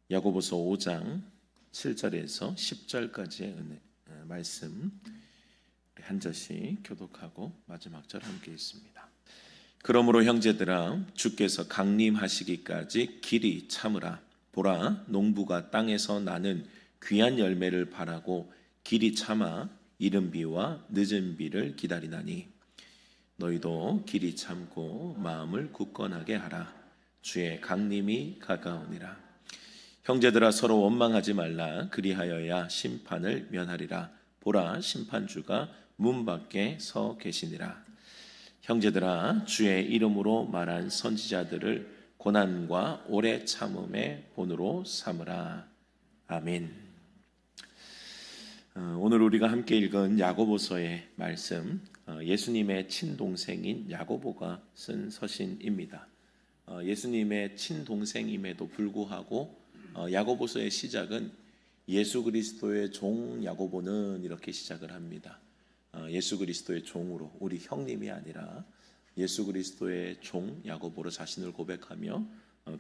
야고보서 5장 7절에서 10절까지의 말씀 한 절씩 교독하고 마지막 절 함께 있습니다. 그러므로 형제들아, 주께서 강림하시기까지 길이 참으라. 보라, 농부가 땅에서 나는 귀한 열매를 바라고 길이 참아 이른 비와 늦은 비를 기다리나니, 너희도 길이 참고 마음을 굳건하게 하라. 주의 강림이 가까우니라. 형제들아, 서로 원망하지 말라. 그리하여야 심판을 면하리라. 보라, 심판주가 문 밖에 서 계시니라. 형제들아, 주의 이름으로 말한 선지자들을 고난과 오래 참음의 본으로 삼으라. 아멘. 오늘 우리가 함께 읽은 야고보서의 말씀, 예수님의 친동생인 야고보가 쓴 서신입니다. 예수님의 친동생임에도 불구하고 야고보서의 시작은 예수 그리스도의 종 야고보는 이렇게 시작을 합니다. 예수 그리스도의 종으로, 우리 형님이 아니라 예수 그리스도의 종 야고보로 자신을 고백하며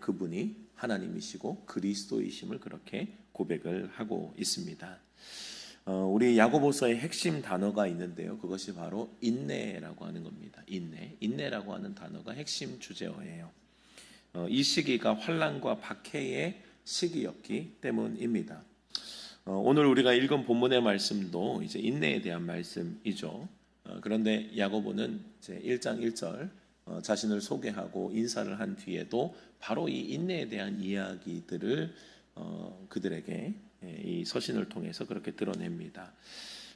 그분이 하나님이시고 그리스도이심을 그렇게 고백을 하고 있습니다. 우리 야고보서의 핵심 단어가 있는데요, 그것이 바로 인내라고 하는 겁니다. 인내라고 하는 단어가 핵심 주제어예요. 이 시기가 환난과 박해의 시기였기 때문입니다. 오늘 우리가 읽은 본문의 말씀도 이제 인내에 대한 말씀이죠. 그런데 야고보는 이제 1장 1절 자신을 소개하고 인사를 한 뒤에도 바로 이 인내에 대한 이야기들을 그들에게 이 서신을 통해서 그렇게 드러냅니다.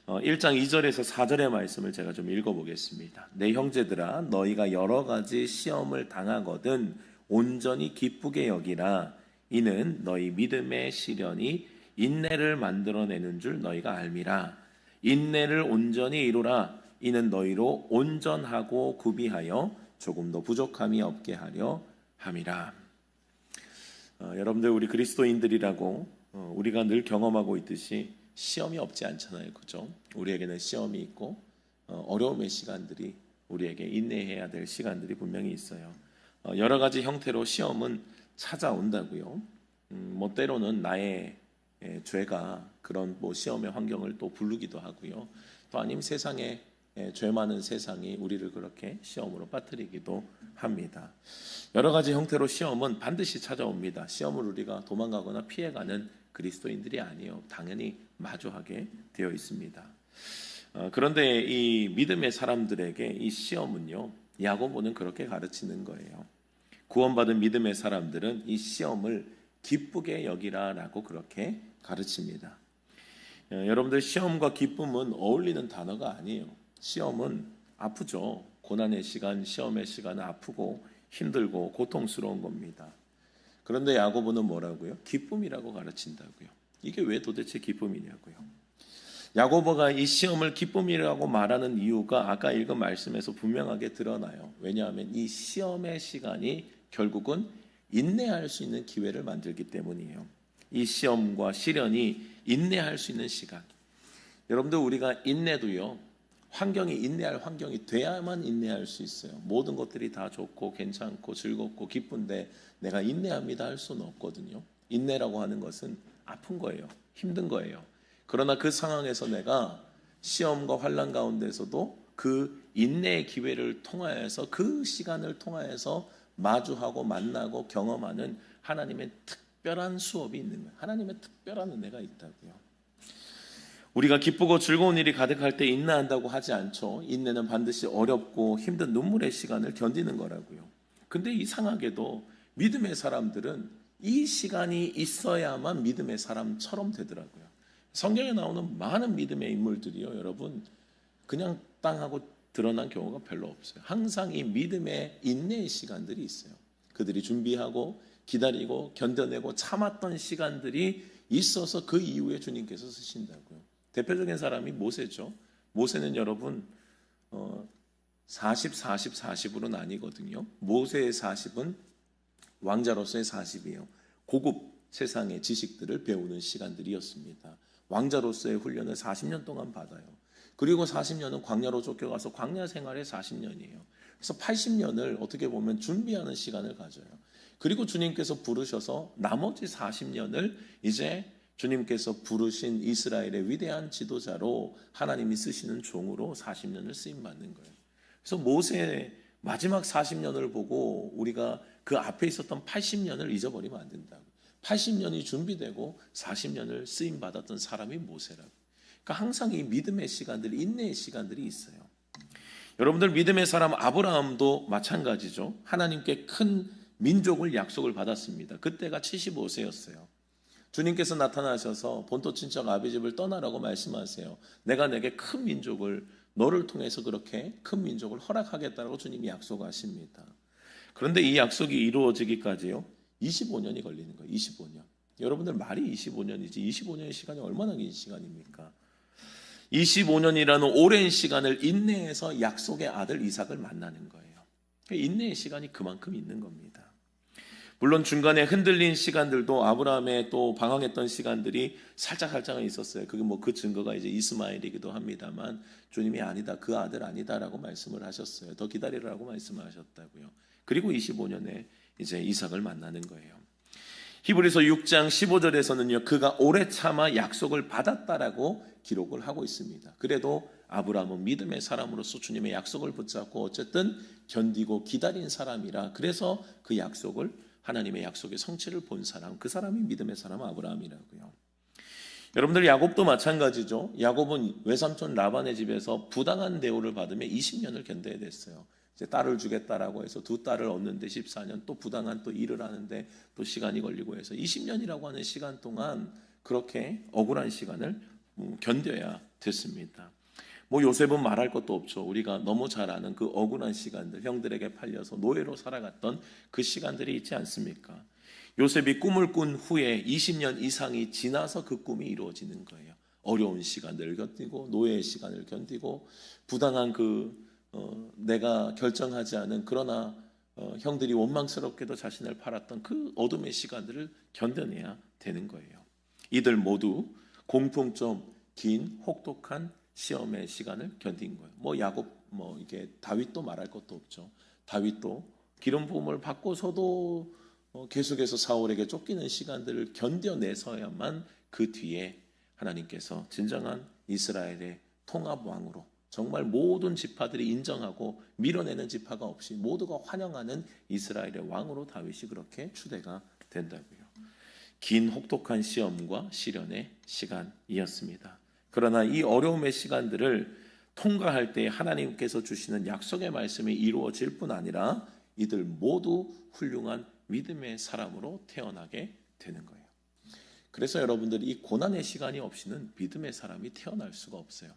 1장 2절에서 4절의 말씀을 제가 좀 읽어보겠습니다. 내 형제들아, 너희가 여러 가지 시험을 당하거든 온전히 기쁘게 여기라. 이는 너희 믿음의 시련이 인내를 만들어내는 줄 너희가 알미라. 인내를 온전히 이루라. 이는 너희로 온전하고 구비하여 조금도 부족함이 없게 하려 함이라. 여러분들, 우리 그리스도인들이라고 우리가 늘 경험하고 있듯이 시험이 없지 않잖아요, 그죠? 우리에게는 시험이 있고 어려움의 시간들이, 우리에게 인내해야 될 시간들이 분명히 있어요. 여러 가지 형태로 시험은 찾아온다고요. 때로는 나의 죄가 그런 시험의 환경을 또 부르기도 하고요. 또 아니면 세상에 죄 많은 세상이 우리를 그렇게 시험으로 빠뜨리기도 합니다. 여러 가지 형태로 시험은 반드시 찾아옵니다. 시험을 우리가 도망가거나 피해가는 그리스도인들이 아니에요. 당연히 마주하게 되어 있습니다. 그런데 이 믿음의 사람들에게 이 시험은요, 야고보는 그렇게 가르치는 거예요. 구원받은 믿음의 사람들은 이 시험을 기쁘게 여기라라고 그렇게 가르칩니다. 여러분들, 시험과 기쁨은 어울리는 단어가 아니에요. 시험은 아프죠. 고난의 시간, 시험의 시간은 아프고 힘들고 고통스러운 겁니다. 그런데 야고보는 뭐라고요? 기쁨이라고 가르친다고요. 이게 왜 도대체 기쁨이냐고요. 야고보가 이 시험을 기쁨이라고 말하는 이유가 아까 읽은 말씀에서 분명하게 드러나요. 왜냐하면 이 시험의 시간이 결국은 인내할 수 있는 기회를 만들기 때문이에요. 이 시험과 시련이 인내할 수 있는 시간. 여러분들, 우리가 인내도요, 인내할 환경이 돼야만 인내할 수 있어요. 모든 것들이 다 좋고 괜찮고 즐겁고 기쁜데 내가 인내합니다 할 수는 없거든요. 인내라고 하는 것은 아픈 거예요. 힘든 거예요. 그러나 그 상황에서 내가 시험과 환난 가운데서도 그 인내의 기회를 통하여서, 그 시간을 통하여서 마주하고 만나고 경험하는 하나님의 특별한 수업이 있는 거예요. 하나님의 특별한 은혜가 있다고요. 우리가 기쁘고 즐거운 일이 가득할 때 인내한다고 하지 않죠. 인내는 반드시 어렵고 힘든 눈물의 시간을 견디는 거라고요. 근데 이상하게도 믿음의 사람들은 이 시간이 있어야만 믿음의 사람처럼 되더라고요. 성경에 나오는 많은 믿음의 인물들이요, 여러분, 그냥 땅하고 드러난 경우가 별로 없어요. 항상 이 믿음의 인내의 시간들이 있어요. 그들이 준비하고 기다리고 견뎌내고 참았던 시간들이 있어서 그 이후에 주님께서 쓰신다고요. 대표적인 사람이 모세죠. 모세는 여러분 40, 40, 40으로 나뉘거든요. 모세의 40은 왕자로서의 40이에요. 고급 세상의 지식들을 배우는 시간들이었습니다. 왕자로서의 훈련을 40년 동안 받아요. 그리고 40년은 광야로 쫓겨가서 광야 생활의 40년이에요. 그래서 80년을 어떻게 보면 준비하는 시간을 가져요. 그리고 주님께서 부르셔서 나머지 40년을 이제 주님께서 부르신 이스라엘의 위대한 지도자로 하나님이 쓰시는 종으로 40년을 쓰임받는 거예요. 그래서 모세의 마지막 40년을 보고 우리가 그 앞에 있었던 80년을 잊어버리면 안 된다고. 80년이 준비되고 40년을 쓰임받았던 사람이 모세라고. 그러니까 항상 이 믿음의 시간들, 인내의 시간들이 있어요. 여러분들 믿음의 사람 아브라함도 마찬가지죠. 하나님께 큰 민족을 약속을 받았습니다. 그때가 75세였어요. 주님께서 나타나셔서 본토 친척 아비 집을 떠나라고 말씀하세요. 내가 내게 큰 민족을 너를 통해서 그렇게 큰 민족을 허락하겠다라고 주님이 약속하십니다. 그런데 이 약속이 이루어지기까지요 25년이 걸리는 거예요. 25년. 여러분들 말이 25년이지 25년의 시간이 얼마나 긴 시간입니까? 25년이라는 오랜 시간을 인내해서 약속의 아들 이삭을 만나는 거예요. 인내의 시간이 그만큼 있는 겁니다. 물론 중간에 흔들린 시간들도 아브라함의 또 방황했던 시간들이 살짝은 있었어요. 그게 뭐 그 증거가 이제 이스마엘이기도 합니다만 주님이 아니다, 그 아들 아니다라고 말씀을 하셨어요. 더 기다리라고 말씀을 하셨다고요. 그리고 25년에 이제 이삭을 만나는 거예요. 히브리서 6장 15절에서는요. 그가 오래 참아 약속을 받았다라고 기록을 하고 있습니다. 그래도 아브라함은 믿음의 사람으로서 주님의 약속을 붙잡고 어쨌든 견디고 기다린 사람이라 그래서 그 약속을 하나님의 약속의 성취를 본 사람, 그 사람이 믿음의 사람 아브라함이라고요. 여러분들 야곱도 마찬가지죠. 야곱은 외삼촌 라반의 집에서 부당한 대우를 받으며 20년을 견뎌야 됐어요. 이제 딸을 주겠다라고 해서 두 딸을 얻는데 14년 또 부당한 또 일을 하는데 또 시간이 걸리고 해서 20년이라고 하는 시간 동안 그렇게 억울한 시간을 견뎌야 됐습니다. 뭐 요셉은 말할 것도 없죠. 우리가 너무 잘 아는 그 억울한 시간들, 형들에게 팔려서 노예로 살아갔던 그 시간들이 있지 않습니까? 요셉이 꿈을 꾼 후에 20년 이상이 지나서 그 꿈이 이루어지는 거예요. 어려운 시간들을 견디고 노예의 시간을 견디고 부당한 내가 결정하지 않은 그러나 형들이 원망스럽게도 자신을 팔았던 그 어둠의 시간들을 견뎌내야 되는 거예요. 이들 모두 공통점 긴 혹독한 시험의 시간을 견딘 거예요. 뭐 야곱 이게 다윗도 말할 것도 없죠. 다윗도 기름 부음을 받고서도 계속해서 사울에게 쫓기는 시간들을 견뎌내서야만 그 뒤에 하나님께서 진정한 이스라엘의 통합 왕으로 정말 모든 지파들이 인정하고 밀어내는 지파가 없이 모두가 환영하는 이스라엘의 왕으로 다윗이 그렇게 추대가 된다고요. 긴 혹독한 시험과 시련의 시간이었습니다. 그러나 이 어려움의 시간들을 통과할 때 하나님께서 주시는 약속의 말씀이 이루어질 뿐 아니라 이들 모두 훌륭한 믿음의 사람으로 태어나게 되는 거예요. 그래서 여러분들이 이 고난의 시간이 없이는 믿음의 사람이 태어날 수가 없어요.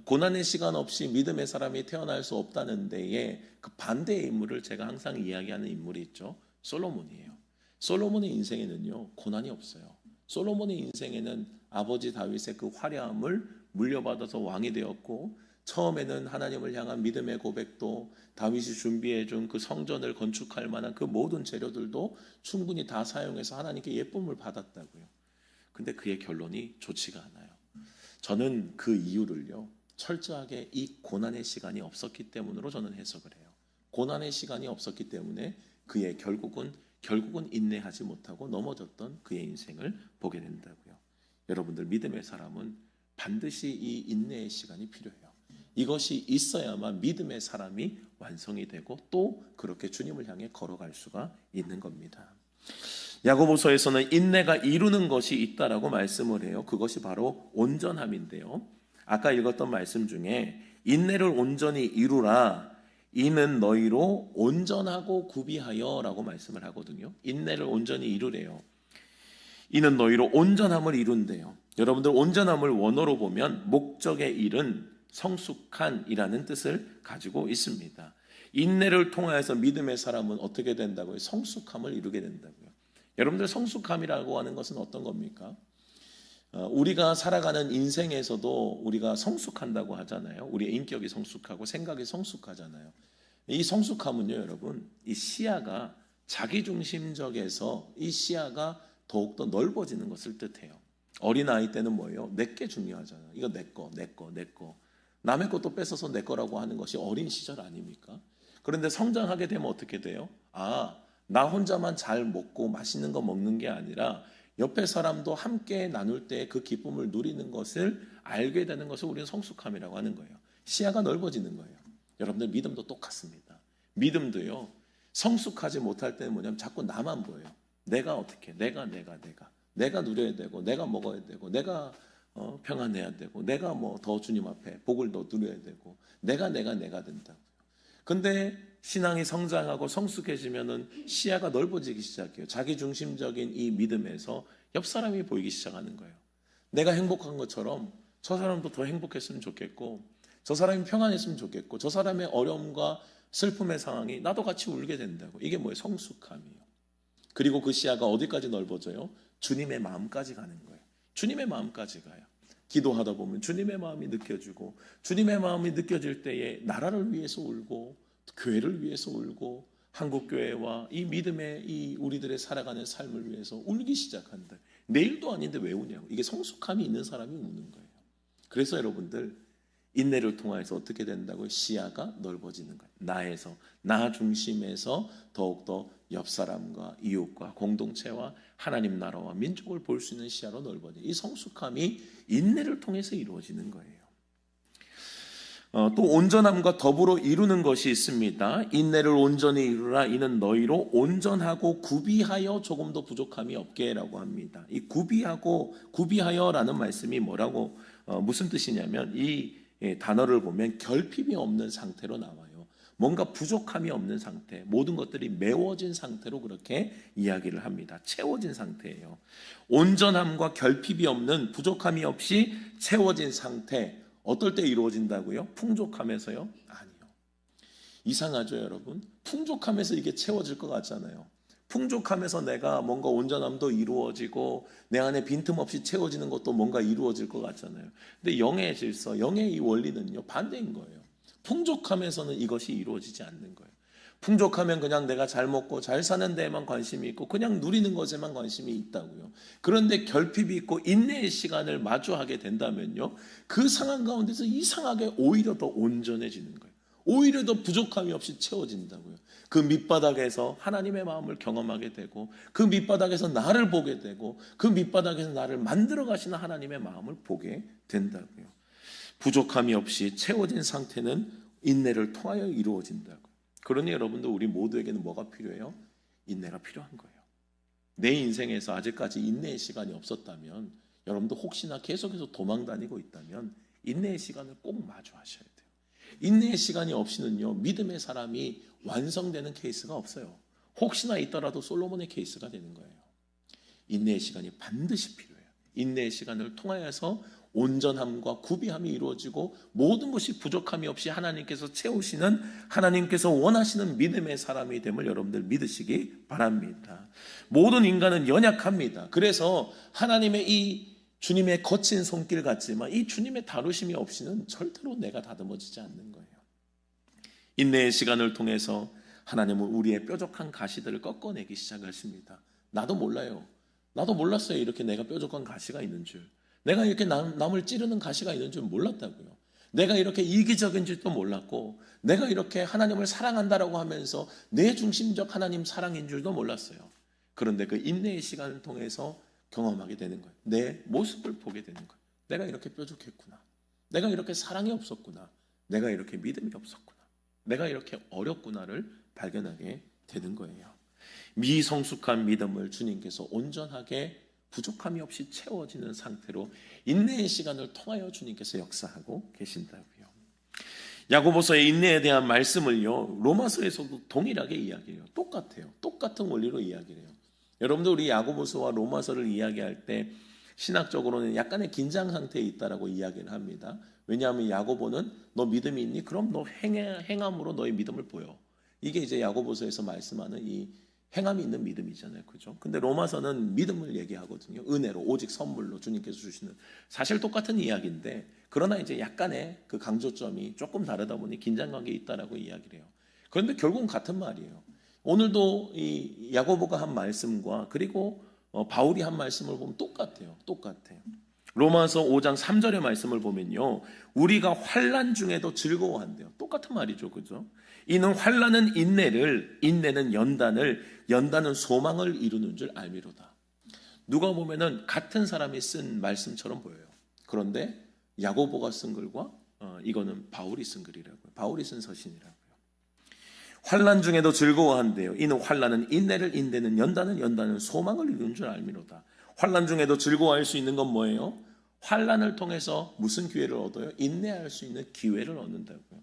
고난의 시간 없이 믿음의 사람이 태어날 수 없다는 데에 그 반대의 인물을 제가 항상 이야기하는 인물이 있죠. 솔로몬이에요. 솔로몬의 인생에는요 고난이 없어요. 솔로몬의 인생에는 아버지 다윗의 그 화려함을 물려받아서 왕이 되었고 처음에는 하나님을 향한 믿음의 고백도 다윗이 준비해준 그 성전을 건축할 만한 그 모든 재료들도 충분히 다 사용해서 하나님께 예쁨을 받았다고요. 근데 그의 결론이 좋지가 않아요. 저는 그 이유를요 철저하게 이 고난의 시간이 없었기 때문으로 저는 해석을 해요. 고난의 시간이 없었기 때문에 그의 결국은 인내하지 못하고 넘어졌던 그의 인생을 보게 된다고요. 여러분들 믿음의 사람은 반드시 이 인내의 시간이 필요해요. 이것이 있어야만 믿음의 사람이 완성이 되고 또 그렇게 주님을 향해 걸어갈 수가 있는 겁니다. 야고보서에서는 인내가 이루는 것이 있다라고 말씀을 해요. 그것이 바로 온전함인데요. 아까 읽었던 말씀 중에 인내를 온전히 이루라 이는 너희로 온전하고 구비하여 라고 말씀을 하거든요. 인내를 온전히 이루래요. 이는 너희로 온전함을 이룬대요. 여러분들 온전함을 원어로 보면 목적의 일은 성숙한이라는 뜻을 가지고 있습니다. 인내를 통하여서 믿음의 사람은 어떻게 된다고요? 성숙함을 이루게 된다고요. 여러분들 성숙함이라고 하는 것은 어떤 겁니까? 우리가 살아가는 인생에서도 우리가 성숙한다고 하잖아요. 우리의 인격이 성숙하고 생각이 성숙하잖아요. 이 성숙함은요, 여러분, 이 시야가 자기중심적에서 이 시야가 더욱더 넓어지는 것을 뜻해요. 어린아이 때는 뭐예요? 내게 중요하잖아요. 이거 내 거. 남의 것도 뺏어서 내 거라고 하는 것이 어린 시절 아닙니까? 그런데 성장하게 되면 어떻게 돼요? 나 혼자만 잘 먹고 맛있는 거 먹는 게 아니라 옆에 사람도 함께 나눌 때 그 기쁨을 누리는 것을 알게 되는 것을 우리는 성숙함이라고 하는 거예요. 시야가 넓어지는 거예요. 여러분들 믿음도 똑같습니다. 믿음도요, 성숙하지 못할 때는 뭐냐면 자꾸 나만 보여요. 내가 어떻게, 내가 누려야 되고, 내가 먹어야 되고, 내가 평안해야 되고, 내가 뭐 더 주님 앞에 복을 더 누려야 되고, 내가 된다고요. 근데 신앙이 성장하고 성숙해지면은 시야가 넓어지기 시작해요. 자기중심적인 이 믿음에서 옆 사람이 보이기 시작하는 거예요. 내가 행복한 것처럼 저 사람도 더 행복했으면 좋겠고, 저 사람이 평안했으면 좋겠고, 저 사람의 어려움과 슬픔의 상황이 나도 같이 울게 된다고. 이게 뭐예요? 성숙함이에요. 그리고 그 시야가 어디까지 넓어져요? 주님의 마음까지 가는 거예요. 주님의 마음까지 가요. 기도하다 보면 주님의 마음이 느껴지고, 주님의 마음이 느껴질 때에 나라를 위해서 울고, 교회를 위해서 울고, 한국교회와 이 믿음의 이 우리들의 살아가는 삶을 위해서 울기 시작한다. 내일도 아닌데 왜 우냐고. 이게 성숙함이 있는 사람이 우는 거예요. 그래서 여러분들, 인내를 통해서 어떻게 된다고요? 시야가 넓어지는 거예요. 나 중심에서 더욱더 옆 사람과 이웃과 공동체와 하나님 나라와 민족을 볼 수 있는 시야로 넓어져요. 이 성숙함이 인내를 통해서 이루어지는 거예요. 또 온전함과 더불어 이루는 것이 있습니다. 인내를 온전히 이루라. 이는 너희로 온전하고 구비하여 조금도 부족함이 없게라고 합니다. 이 구비하여라는 말씀이 뭐라고 무슨 뜻이냐면 이 단어를 보면 결핍이 없는 상태로 나와요. 뭔가 부족함이 없는 상태, 모든 것들이 메워진 상태로 그렇게 이야기를 합니다. 채워진 상태예요. 온전함과 결핍이 없는, 부족함이 없이 채워진 상태, 어떨 때 이루어진다고요? 풍족함에서요? 아니요. 이상하죠, 여러분? 풍족함에서 이게 채워질 것 같잖아요. 풍족함에서 내가 뭔가 온전함도 이루어지고 내 안에 빈틈없이 채워지는 것도 뭔가 이루어질 것 같잖아요. 근데 영의 질서, 영의 이 원리는요, 반대인 거예요. 풍족함에서는 이것이 이루어지지 않는 거예요. 풍족하면 그냥 내가 잘 먹고 잘 사는 데에만 관심이 있고 그냥 누리는 것에만 관심이 있다고요. 그런데 결핍이 있고 인내의 시간을 마주하게 된다면요, 그 상황 가운데서 이상하게 오히려 더 온전해지는 거예요. 오히려 더 부족함이 없이 채워진다고요. 그 밑바닥에서 하나님의 마음을 경험하게 되고, 그 밑바닥에서 나를 보게 되고, 그 밑바닥에서 나를 만들어 가시는 하나님의 마음을 보게 된다고요. 부족함이 없이 채워진 상태는 인내를 통하여 이루어진다고. 그러니 여러분들, 우리 모두에게는 뭐가 필요해요? 인내가 필요한 거예요. 내 인생에서 아직까지 인내의 시간이 없었다면, 여러분들 혹시나 계속해서 도망 다니고 있다면 인내의 시간을 꼭 마주하셔야 돼요. 인내의 시간이 없이는요, 믿음의 사람이 완성되는 케이스가 없어요. 혹시나 있더라도 솔로몬의 케이스가 되는 거예요. 인내의 시간이 반드시 필요해요. 인내의 시간을 통하여서 온전함과 구비함이 이루어지고 모든 것이 부족함이 없이 하나님께서 채우시는, 하나님께서 원하시는 믿음의 사람이 됨을 여러분들 믿으시기 바랍니다. 모든 인간은 연약합니다. 그래서 하나님의 이 주님의 거친 손길 같지만 이 주님의 다루심이 없이는 절대로 내가 다듬어지지 않는 거예요. 인내의 시간을 통해서 하나님은 우리의 뾰족한 가시들을 꺾어내기 시작하십니다. 나도 몰라요. 나도 몰랐어요. 이렇게 내가 뾰족한 가시가 있는 줄. 내가 이렇게 남을 찌르는 가시가 있는 줄 몰랐다고요. 내가 이렇게 이기적인 줄도 몰랐고, 내가 이렇게 하나님을 사랑한다라고 하면서 내 중심적 하나님 사랑인 줄도 몰랐어요. 그런데 그 인내의 시간을 통해서 경험하게 되는 거예요. 내 모습을 보게 되는 거예요. 내가 이렇게 뾰족했구나. 내가 이렇게 사랑이 없었구나. 내가 이렇게 믿음이 없었구나. 내가 이렇게 어렵구나를 발견하게 되는 거예요. 미성숙한 믿음을 주님께서 온전하게 부족함이 없이 채워지는 상태로 인내의 시간을 통하여 주님께서 역사하고 계신다고요. 야고보서의 인내에 대한 말씀을요, 로마서에서도 동일하게 이야기해요. 똑같아요. 똑같은 원리로 이야기를 해요. 여러분들, 우리 야고보서와 로마서를 이야기할 때 신학적으로는 약간의 긴장 상태에 있다라고 이야기를 합니다. 왜냐하면 야고보는 너 믿음이 있니? 그럼 너 행함으로 너의 믿음을 보여. 이게 이제 야고보서에서 말씀하는 이 행함이 있는 믿음이잖아요. 그죠? 근데 로마서는 믿음을 얘기하거든요. 은혜로, 오직 선물로 주님께서 주시는. 사실 똑같은 이야기인데, 그러나 이제 약간의 그 강조점이 조금 다르다 보니 긴장감이 있다라고 이야기를 해요. 그런데 결국은 같은 말이에요. 오늘도 이 야고보가 한 말씀과 그리고 바울이 한 말씀을 보면 똑같아요. 똑같아요. 로마서 5장 3절의 말씀을 보면요, 우리가 환난 중에도 즐거워한대요. 똑같은 말이죠, 그죠? 이는 환난은 인내를, 인내는 연단을, 연단은 소망을 이루는 줄 알미로다. 누가 보면은 같은 사람이 쓴 말씀처럼 보여요. 그런데 야고보가 쓴 글과 이거는 바울이 쓴 글이라고요. 바울이 쓴 서신이라고요. 환난 중에도 즐거워한대요. 이는 환난은 인내를, 인내는 연단은, 연단은 소망을 이루는 줄 알미로다. 환난 중에도 즐거워할 수 있는 건 뭐예요? 환난을 통해서 무슨 기회를 얻어요? 인내할 수 있는 기회를 얻는다고요.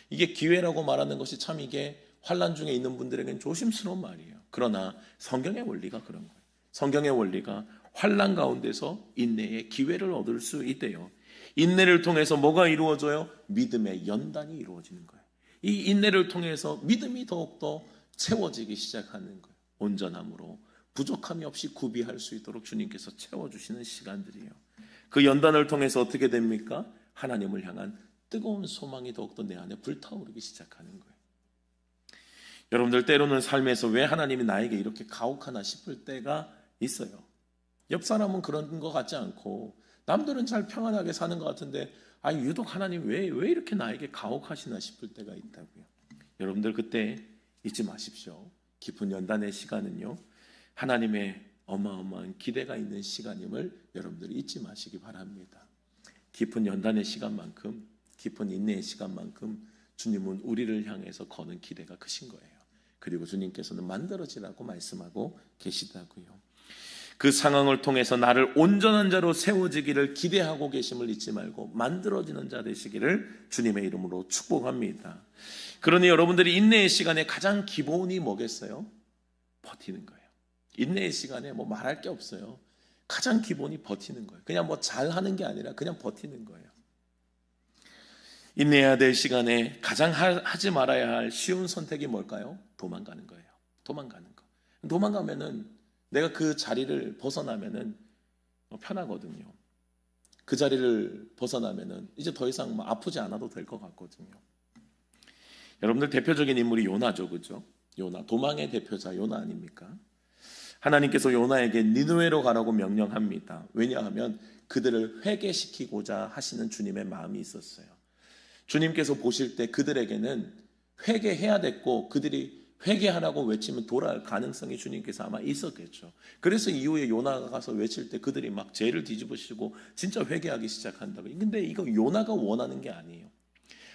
이게 기회라고 말하는 것이 참 이게 환난 중에 있는 분들에게는 조심스러운 말이에요. 그러나 성경의 원리가 그런 거예요. 성경의 원리가 환난 가운데서 인내의 기회를 얻을 수 있대요. 인내를 통해서 뭐가 이루어져요? 믿음의 연단이 이루어지는 거예요. 이 인내를 통해서 믿음이 더욱더 채워지기 시작하는 거예요. 온전함으로 부족함이 없이 구비할 수 있도록 주님께서 채워주시는 시간들이에요. 그 연단을 통해서 어떻게 됩니까? 하나님을 향한 뜨거운 소망이 더욱더 내 안에 불타오르기 시작하는 거예요. 여러분들 때로는 삶에서 왜 하나님이 나에게 이렇게 가혹하나 싶을 때가 있어요. 옆 사람은 그런 것 같지 않고 남들은 잘 평안하게 사는 것 같은데 유독 하나님 왜 이렇게 나에게 가혹하시나 싶을 때가 있다고요. 여러분들 그때 잊지 마십시오. 깊은 연단의 시간은요, 하나님의 어마어마한 기대가 있는 시간임을 여러분들이 잊지 마시기 바랍니다. 깊은 연단의 시간만큼, 깊은 인내의 시간만큼 주님은 우리를 향해서 거는 기대가 크신 거예요. 그리고 주님께서는 만들어지라고 말씀하고 계시다고요. 그 상황을 통해서 나를 온전한 자로 세워지기를 기대하고 계심을 잊지 말고 만들어지는 자 되시기를 주님의 이름으로 축복합니다. 그러니 여러분들이 인내의 시간에 가장 기본이 뭐겠어요? 버티는 거예요. 인내의 시간에 뭐 말할 게 없어요. 가장 기본이 버티는 거예요. 그냥 뭐 잘하는 게 아니라 그냥 버티는 거예요. 인내해야 될 시간에 가장 하지 말아야 할 쉬운 선택이 뭘까요? 도망가는 거예요. 도망가는 거. 도망가면은 내가 그 자리를 벗어나면은 편하거든요. 그 자리를 벗어나면은 이제 더 이상 아프지 않아도 될 것 같거든요. 여러분들 대표적인 인물이 요나죠, 그죠? 요나, 도망의 대표자 요나 아닙니까? 하나님께서 요나에게 니느웨로 가라고 명령합니다. 왜냐하면 그들을 회개시키고자 하시는 주님의 마음이 있었어요. 주님께서 보실 때 그들에게는 회개해야 됐고 그들이 회개하라고 외치면 돌아갈 가능성이 주님께서 아마 있었겠죠. 그래서 이후에 요나가 가서 외칠 때 그들이 막 죄를 뒤집으시고 진짜 회개하기 시작한다고. 근데 이거 요나가 원하는 게 아니에요.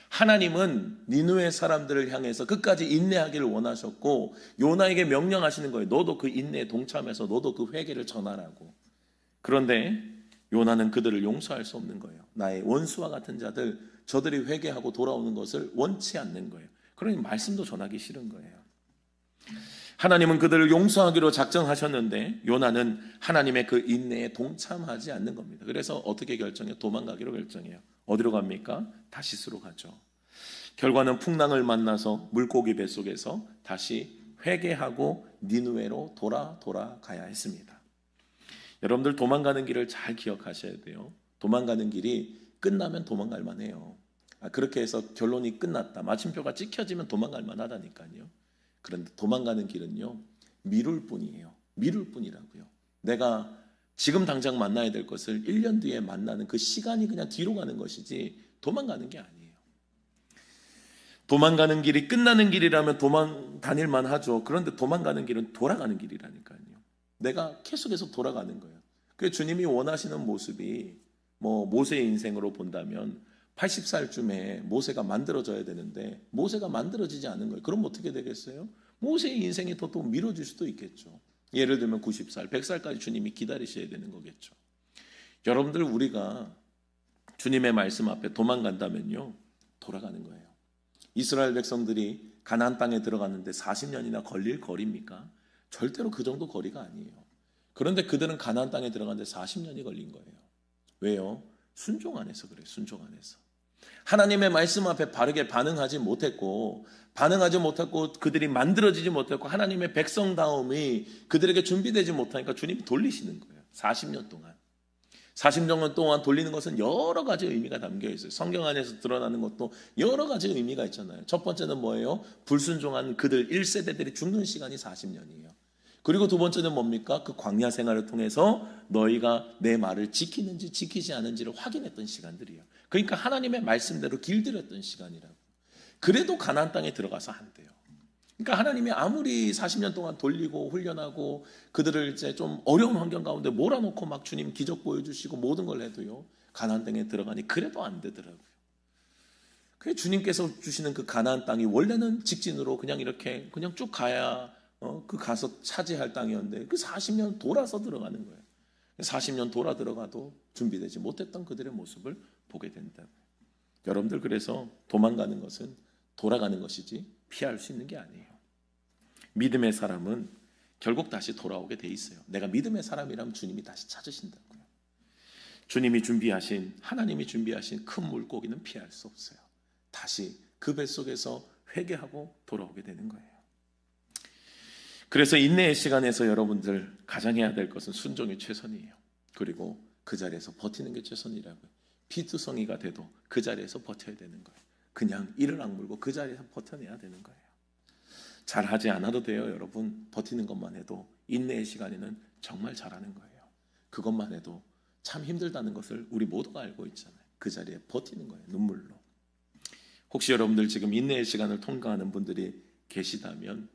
하나님은 니느웨 사람들을 향해서 끝까지 인내하기를 원하셨고 요나에게 명령하시는 거예요. 너도 그 인내에 동참해서 너도 그 회개를 전하라고. 그런데 요나는 그들을 용서할 수 없는 거예요. 나의 원수와 같은 자들, 저들이 회개하고 돌아오는 것을 원치 않는 거예요. 그러니 말씀도 전하기 싫은 거예요. 하나님은 그들을 용서하기로 작정하셨는데 요나는 하나님의 그 인내에 동참하지 않는 겁니다. 그래서 어떻게 결정해요? 도망가기로 결정해요. 어디로 갑니까? 다시스로 가죠. 결과는 풍랑을 만나서 물고기 뱃속에서 다시 회개하고 니느웨로 돌아가야 했습니다. 여러분들 도망가는 길을 잘 기억하셔야 돼요. 도망가는 길이 끝나면 도망갈 만해요. 그렇게 해서 결론이 끝났다, 마침표가 찍혀지면 도망갈 만하다니까요. 그런데 도망가는 길은요, 미룰 뿐이에요. 미룰 뿐이라고요. 내가 지금 당장 만나야 될 것을 1년 뒤에 만나는 그 시간이 그냥 뒤로 가는 것이지 도망가는 게 아니에요. 도망가는 길이 끝나는 길이라면 도망 다닐만 하죠. 그런데 도망가는 길은 돌아가는 길이라니까요. 내가 계속해서 돌아가는 거예요. 그 주님이 원하시는 모습이 뭐 모세의 인생으로 본다면 80살쯤에 모세가 만들어져야 되는데 모세가 만들어지지 않은 거예요. 그럼 어떻게 되겠어요? 모세의 인생이 더 미뤄질 수도 있겠죠. 예를 들면 90살, 100살까지 주님이 기다리셔야 되는 거겠죠. 여러분들 우리가 주님의 말씀 앞에 도망간다면요, 돌아가는 거예요. 이스라엘 백성들이 가나안 땅에 들어갔는데 40년이나 걸릴 거리입니까? 절대로 그 정도 거리가 아니에요. 그런데 그들은 가나안 땅에 들어갔는데 40년이 걸린 거예요. 왜요? 순종 안 해서 그래요. 순종 안 해서. 하나님의 말씀 앞에 바르게 반응하지 못했고 그들이 만들어지지 못했고 하나님의 백성다움이 그들에게 준비되지 못하니까 주님이 돌리시는 거예요. 40년 동안. 40년 동안 돌리는 것은 여러 가지 의미가 담겨 있어요. 성경 안에서 드러나는 것도 여러 가지 의미가 있잖아요. 첫 번째는 뭐예요? 불순종한 그들 1세대들이 죽는 시간이 40년이에요. 그리고 두 번째는 뭡니까? 그 광야 생활을 통해서 너희가 내 말을 지키는지 지키지 않은지를 확인했던 시간들이에요. 그러니까 하나님의 말씀대로 길들였던 시간이라고. 그래도 가나안 땅에 들어가서 안 돼요. 그러니까 하나님이 아무리 40년 동안 돌리고 훈련하고 그들을 이제 좀 어려운 환경 가운데 몰아놓고 막 주님 기적 보여주시고 모든 걸 해도요, 가나안 땅에 들어가니 그래도 안 되더라고요. 그 주님께서 주시는 그 가나안 땅이 원래는 직진으로 그냥 이렇게 그냥 쭉 가야 그 가서 차지할 땅이었는데 그 40년 돌아서 들어가는 거예요. 40년 돌아 들어가도 준비되지 못했던 그들의 모습을 보게 된다고요. 여러분들, 그래서 도망가는 것은 돌아가는 것이지 피할 수 있는 게 아니에요. 믿음의 사람은 결국 다시 돌아오게 돼 있어요. 내가 믿음의 사람이라면 주님이 다시 찾으신다고요. 주님이 준비하신, 하나님이 준비하신 큰 물고기는 피할 수 없어요. 다시 그 뱃속에서 회개하고 돌아오게 되는 거예요. 그래서 인내의 시간에서 여러분들 가장 해야 될 것은 순종이 최선이에요. 그리고 그 자리에서 버티는 게 최선이라고요. 피투성이가 돼도 그 자리에서 버텨야 되는 거예요. 그냥 이를 악물고 그 자리에서 버텨내야 되는 거예요. 잘하지 않아도 돼요, 여러분. 버티는 것만 해도 인내의 시간에는 정말 잘하는 거예요. 그것만 해도 참 힘들다는 것을 우리 모두가 알고 있잖아요. 그 자리에 버티는 거예요, 눈물로. 혹시 여러분들 지금 인내의 시간을 통과하는 분들이 계시다면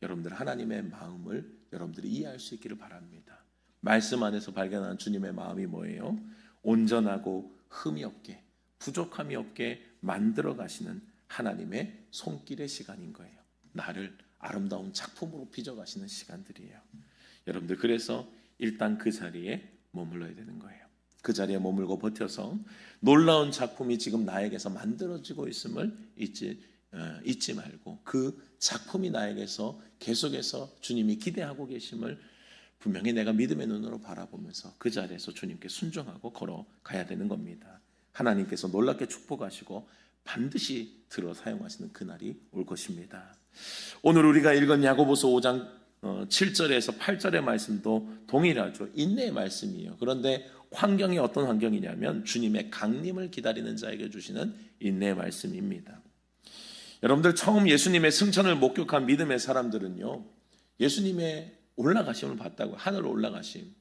여러분들 하나님의 마음을 여러분들이 이해할 수 있기를 바랍니다. 말씀 안에서 발견한 주님의 마음이 뭐예요? 온전하고 흠이 없게, 부족함이 없게 만들어 가시는 하나님의 손길의 시간인 거예요. 나를 아름다운 작품으로 빚어가시는 시간들이에요. 여러분들, 그래서 일단 그 자리에 머물러야 되는 거예요. 그 자리에 머물고 버텨서 놀라운 작품이 지금 나에게서 만들어지고 있음을 잊지 말고 그 작품이 나에게서 계속해서 주님이 기대하고 계심을 분명히 내가 믿음의 눈으로 바라보면서 그 자리에서 주님께 순종하고 걸어가야 되는 겁니다. 하나님께서 놀랍게 축복하시고 반드시 들어 사용하시는 그날이 올 것입니다. 오늘 우리가 읽은 야고보서 5장 7절에서 8절의 말씀도 동일하죠. 인내의 말씀이에요. 그런데 환경이 어떤 환경이냐면 주님의 강림을 기다리는 자에게 주시는 인내의 말씀입니다. 여러분들, 처음 예수님의 승천을 목격한 믿음의 사람들은요, 예수님의 올라가심을 봤다고. 하늘로 올라가심.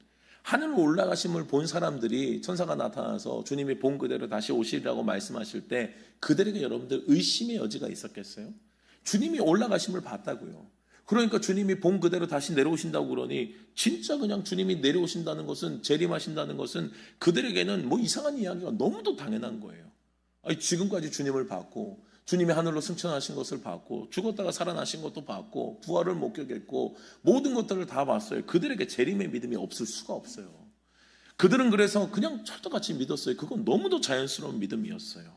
하늘로 올라가심을 본 사람들이 천사가 나타나서 주님이 본 그대로 다시 오시리라고 말씀하실 때 그들에게 여러분들 의심의 여지가 있었겠어요? 주님이 올라가심을 봤다고요. 그러니까 주님이 본 그대로 다시 내려오신다고 그러니 진짜 그냥 주님이 내려오신다는 것은, 재림하신다는 것은 그들에게는 뭐 이상한 이야기가 너무도 당연한 거예요. 아니, 지금까지 주님을 봤고 주님이 하늘로 승천하신 것을 봤고 죽었다가 살아나신 것도 봤고 부활을 목격했고 모든 것들을 다 봤어요. 그들에게 재림의 믿음이 없을 수가 없어요. 그들은 그래서 그냥 철떡같이 믿었어요. 그건 너무도 자연스러운 믿음이었어요.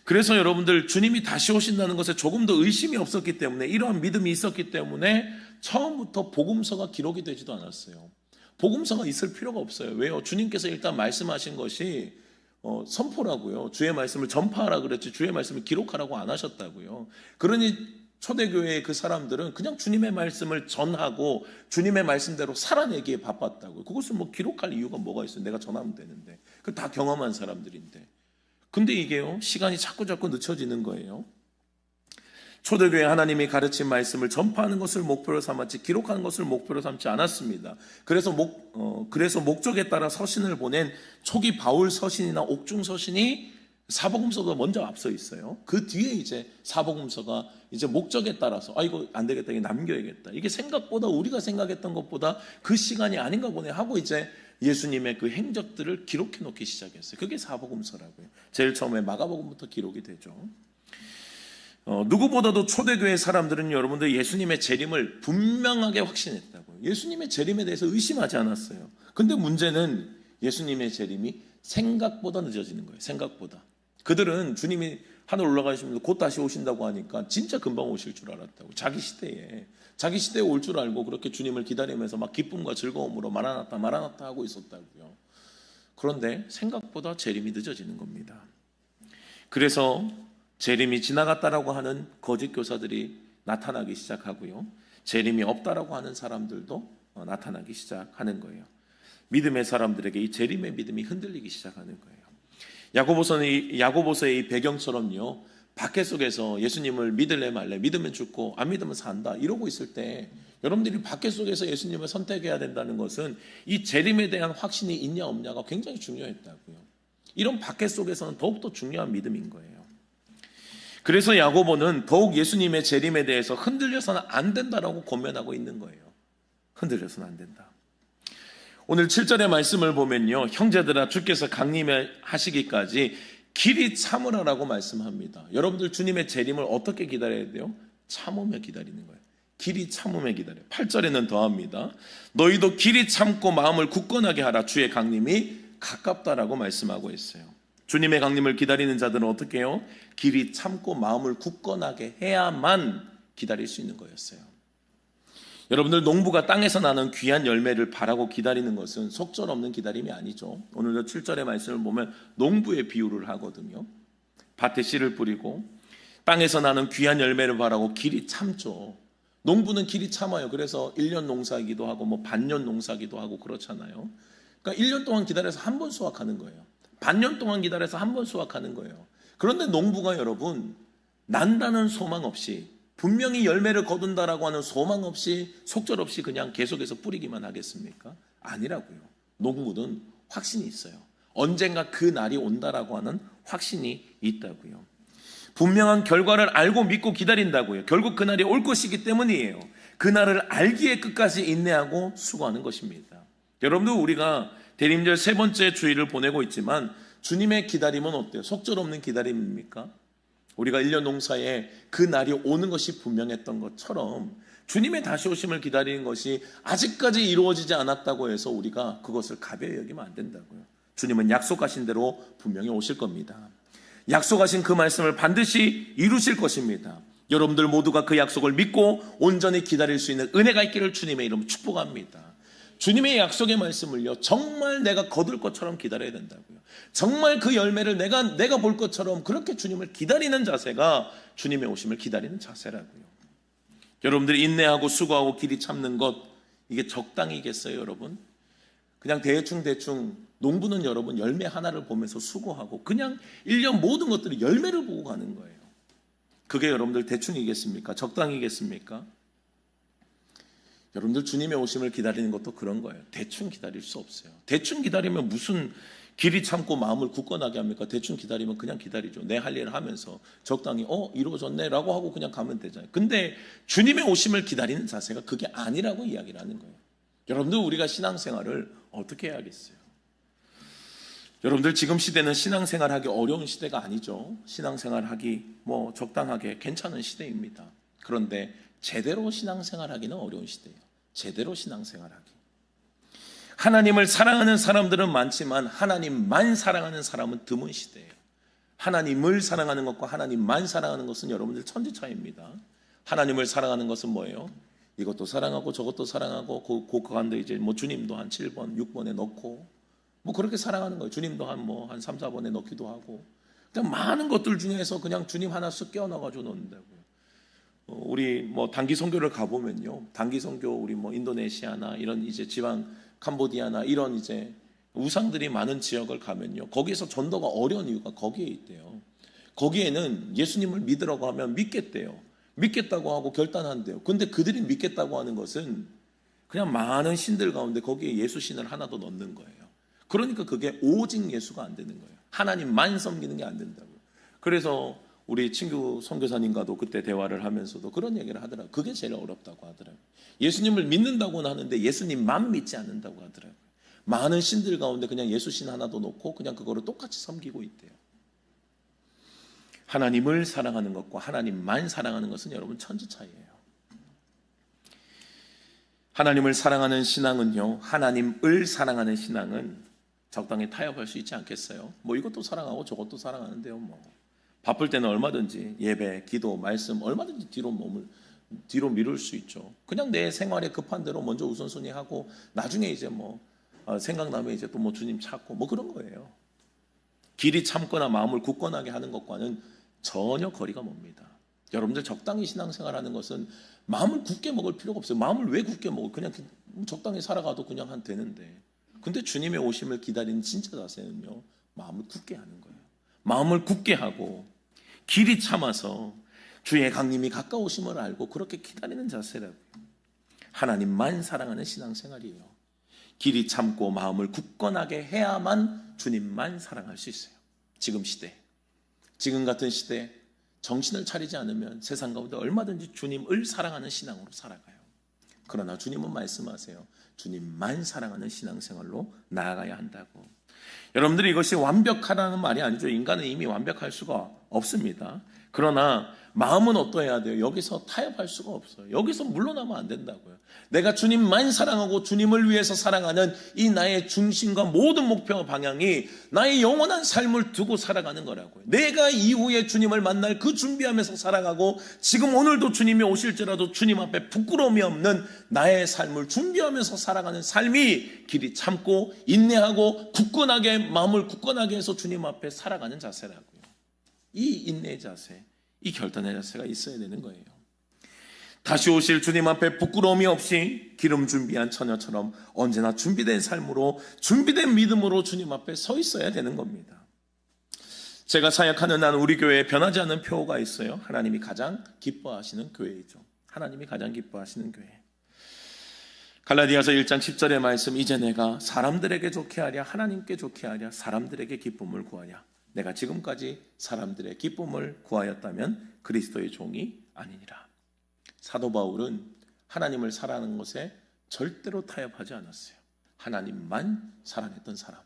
그래서 여러분들, 주님이 다시 오신다는 것에 조금 더 의심이 없었기 때문에, 이러한 믿음이 있었기 때문에 처음부터 복음서가 기록이 되지도 않았어요. 복음서가 있을 필요가 없어요. 왜요? 주님께서 일단 말씀하신 것이 선포라고요. 주의 말씀을 전파하라 그랬지 주의 말씀을 기록하라고 안 하셨다고요. 그러니 초대교회의 그 사람들은 그냥 주님의 말씀을 전하고 주님의 말씀대로 살아내기에 바빴다고요. 그것을 뭐 기록할 이유가 뭐가 있어요? 내가 전하면 되는데. 그 다 경험한 사람들인데. 근데 이게요, 시간이 자꾸 늦춰지는 거예요. 초대교회 하나님이 가르친 말씀을 전파하는 것을 목표로 삼았지 기록하는 것을 목표로 삼지 않았습니다. 그래서 목적에 따라 서신을 보낸 초기 바울 서신이나 옥중 서신이 사복음서보다 먼저 앞서 있어요. 그 뒤에 이제 사복음서가 이제 목적에 따라서 이거 안 되겠다, 이게 남겨야겠다. 이게 생각보다 우리가 생각했던 것보다 그 시간이 아닌가 보네 하고 이제 예수님의 그 행적들을 기록해 놓기 시작했어요. 그게 사복음서라고요. 제일 처음에 마가복음부터 기록이 되죠. 누구보다도 초대교회 사람들은 여러분들 예수님의 재림을 분명하게 확신했다고요. 예수님의 재림에 대해서 의심하지 않았어요. 근데 문제는 예수님의 재림이 생각보다 늦어지는 거예요. 생각보다. 그들은 주님이 하늘 올라가시면서 곧 다시 오신다고 하니까 진짜 금방 오실 줄 알았다고. 자기 시대에 올 줄 알고 그렇게 주님을 기다리면서 막 기쁨과 즐거움으로 마라나타 마라나타 하고 있었다고요. 그런데 생각보다 재림이 늦어지는 겁니다. 그래서 재림이 지나갔다라고 하는 거짓 교사들이 나타나기 시작하고요, 재림이 없다라고 하는 사람들도 나타나기 시작하는 거예요. 믿음의 사람들에게 이 재림의 믿음이 흔들리기 시작하는 거예요. 야고보서의 이 배경처럼요, 박해 속에서 예수님을 믿을래 말래, 믿으면 죽고 안 믿으면 산다 이러고 있을 때 여러분들이 밖에 속에서 예수님을 선택해야 된다는 것은 이 재림에 대한 확신이 있냐 없냐가 굉장히 중요했다고요. 이런 밖에 속에서는 더욱더 중요한 믿음인 거예요. 그래서 야고보는 더욱 예수님의 재림에 대해서 흔들려서는 안 된다라고 권면하고 있는 거예요. 흔들려서는 안 된다. 오늘 7절의 말씀을 보면요, 형제들아 주께서 강림하시기까지 길이 참으라라고 말씀합니다. 여러분들 주님의 재림을 어떻게 기다려야 돼요? 참으며 기다리는 거예요. 길이 참으며 기다려요. 8절에는 더합니다. 너희도 길이 참고 마음을 굳건하게 하라. 주의 강림이 가깝다라고 말씀하고 있어요. 주님의 강림을 기다리는 자들은 어떻게 해요? 길이 참고 마음을 굳건하게 해야만 기다릴 수 있는 거였어요. 여러분들, 농부가 땅에서 나는 귀한 열매를 바라고 기다리는 것은 속절없는 기다림이 아니죠. 오늘 7절의 말씀을 보면 농부의 비유를 하거든요. 밭에 씨를 뿌리고 땅에서 나는 귀한 열매를 바라고 길이 참죠. 농부는 길이 참아요. 그래서 1년 농사기도 하고 뭐 반년 농사기도 하고 그렇잖아요. 그러니까 1년 동안 기다려서 한 번 수확하는 거예요. 반년 동안 기다려서 한 번 수확하는 거예요. 그런데 농부가 여러분, 난다는 소망 없이, 분명히 열매를 거둔다라고 하는 소망 없이, 속절없이 그냥 계속해서 뿌리기만 하겠습니까? 아니라고요. 농부는 확신이 있어요. 언젠가 그 날이 온다라고 하는 확신이 있다고요. 분명한 결과를 알고 믿고 기다린다고요. 결국 그 날이 올 것이기 때문이에요. 그 날을 알기에 끝까지 인내하고 수고하는 것입니다. 여러분도 우리가 대림절 세 번째 주일을 보내고 있지만 주님의 기다림은 어때요? 속절없는 기다림입니까? 우리가 1년 농사에 그 날이 오는 것이 분명했던 것처럼 주님의 다시 오심을 기다리는 것이 아직까지 이루어지지 않았다고 해서 우리가 그것을 가벼이 여기면 안 된다고요. 주님은 약속하신 대로 분명히 오실 겁니다. 약속하신 그 말씀을 반드시 이루실 것입니다. 여러분들 모두가 그 약속을 믿고 온전히 기다릴 수 있는 은혜가 있기를 주님의 이름으로 축복합니다. 주님의 약속의 말씀을요, 정말 내가 거둘 것처럼 기다려야 된다고요. 정말 그 열매를 내가 볼 것처럼 그렇게 주님을 기다리는 자세가 주님의 오심을 기다리는 자세라고요. 여러분들이 인내하고 수고하고 길이 참는 것, 이게 적당히겠어요, 여러분? 그냥 대충 농부는 여러분 열매 하나를 보면서 수고하고 그냥 1년 모든 것들이 열매를 보고 가는 거예요. 그게 여러분들 대충이겠습니까? 적당이겠습니까? 여러분들 주님의 오심을 기다리는 것도 그런 거예요. 대충 기다릴 수 없어요. 대충 기다리면 무슨 길이 참고 마음을 굳건하게 합니까? 대충 기다리면 그냥 기다리죠. 내 할 일을 하면서 적당히 이루어졌네 라고 하고 그냥 가면 되잖아요. 근데 주님의 오심을 기다리는 자세가 그게 아니라고 이야기를 하는 거예요. 여러분들, 우리가 신앙생활을 어떻게 해야겠어요? 여러분들, 지금 시대는 신앙생활하기 어려운 시대가 아니죠. 신앙생활하기 적당하게 괜찮은 시대입니다. 그런데 제대로 신앙생활하기는 어려운 시대예요. 제대로 신앙생활하기. 하나님을 사랑하는 사람들은 많지만 하나님만 사랑하는 사람은 드문 시대예요. 하나님을 사랑하는 것과 하나님만 사랑하는 것은 여러분들 천지차이입니다. 하나님을 사랑하는 것은 뭐예요? 이것도 사랑하고 저것도 사랑하고 그 가운데 이제 주님도 한 7번, 6번에 넣고 그렇게 사랑하는 거예요. 주님도 한 3, 4번에 넣기도 하고 그냥 많은 것들 중에서 그냥 주님 하나 쓱 껴 넣어가지고 넣는다고요. 우리 단기 선교를 가보면요, 단기 선교 우리 인도네시아나 이런 이제 지방 캄보디아나 이런 이제 우상들이 많은 지역을 가면요, 거기에서 전도가 어려운 이유가 거기에 있대요. 거기에는 예수님을 믿으라고 하면 믿겠대요. 믿겠다고 하고 결단한대요. 근데 그들이 믿겠다고 하는 것은 그냥 많은 신들 가운데 거기에 예수 신을 하나 더 넣는 거예요. 그러니까 그게 오직 예수가 안 되는 거예요. 하나님만 섬기는 게 안 된다고요. 그래서 우리 친구 선교사님과도 그때 대화를 하면서도 그런 얘기를 하더라고요. 그게 제일 어렵다고 하더라고요. 예수님을 믿는다고는 하는데 예수님만 믿지 않는다고 하더라고요. 많은 신들 가운데 그냥 예수 신 하나도 놓고 그냥 그거를 똑같이 섬기고 있대요. 하나님을 사랑하는 것과 하나님만 사랑하는 것은 여러분 천지차이예요. 하나님을 사랑하는 신앙은요, 하나님을 사랑하는 신앙은 적당히 타협할 수 있지 않겠어요? 이것도 사랑하고 저것도 사랑하는데요. 바쁠 때는 얼마든지 예배, 기도, 말씀 얼마든지 뒤로 미룰 수 있죠. 그냥 내 생활에 급한 대로 먼저 우선순위 하고 나중에 이제 생각나면 이제 또 주님 찾고 그런 거예요. 길이 참거나 마음을 굳건하게 하는 것과는 전혀 거리가 멉니다. 여러분들, 적당히 신앙생활하는 것은 마음을 굳게 먹을 필요가 없어요. 마음을 왜 굳게 먹어? 그냥 적당히 살아가도 그냥 되는데. 근데 주님의 오심을 기다리는 진짜 자세는요, 마음을 굳게 하는 거예요. 마음을 굳게 하고 길이 참아서 주의 강림이 가까우심을 알고 그렇게 기다리는 자세라고요. 하나님만 사랑하는 신앙생활이에요. 길이 참고 마음을 굳건하게 해야만 주님만 사랑할 수 있어요. 지금 시대, 지금 같은 시대 정신을 차리지 않으면 세상 가운데 얼마든지 주님을 사랑하는 신앙으로 살아가요. 그러나 주님은 말씀하세요. 주님만 사랑하는 신앙생활로 나아가야 한다고. 여러분들이 이것이 완벽하다는 말이 아니죠. 인간은 이미 완벽할 수가 없습니다. 그러나 마음은 어떠해야 돼요? 여기서 타협할 수가 없어요. 여기서 물러나면 안 된다고요. 내가 주님만 사랑하고 주님을 위해서 살아가는 이 나의 중심과 모든 목표와 방향이 나의 영원한 삶을 두고 살아가는 거라고요. 내가 이후에 주님을 만날 그 준비하면서 살아가고 지금 오늘도 주님이 오실지라도 주님 앞에 부끄러움이 없는 나의 삶을 준비하면서 살아가는 삶이 길이 참고 인내하고 굳건하게 마음을 굳건하게 해서 주님 앞에 살아가는 자세라고요. 이 인내의 자세, 이 결단의 자세가 있어야 되는 거예요. 다시 오실 주님 앞에 부끄러움이 없이 기름 준비한 처녀처럼 언제나 준비된 삶으로 준비된 믿음으로 주님 앞에 서 있어야 되는 겁니다. 제가 사역하는 한 우리 교회에 변하지 않는 표가 있어요. 하나님이 가장 기뻐하시는 교회이죠. 하나님이 가장 기뻐하시는 교회. 갈라디아서 1장 10절의 말씀, 이제 내가 사람들에게 좋게 하랴 하나님께 좋게 하랴 사람들에게 기쁨을 구하랴. 내가 지금까지 사람들의 기쁨을 구하였다면 그리스도의 종이 아니니라. 사도 바울은 하나님을 사랑하는 것에 절대로 타협하지 않았어요. 하나님만 사랑했던 사람.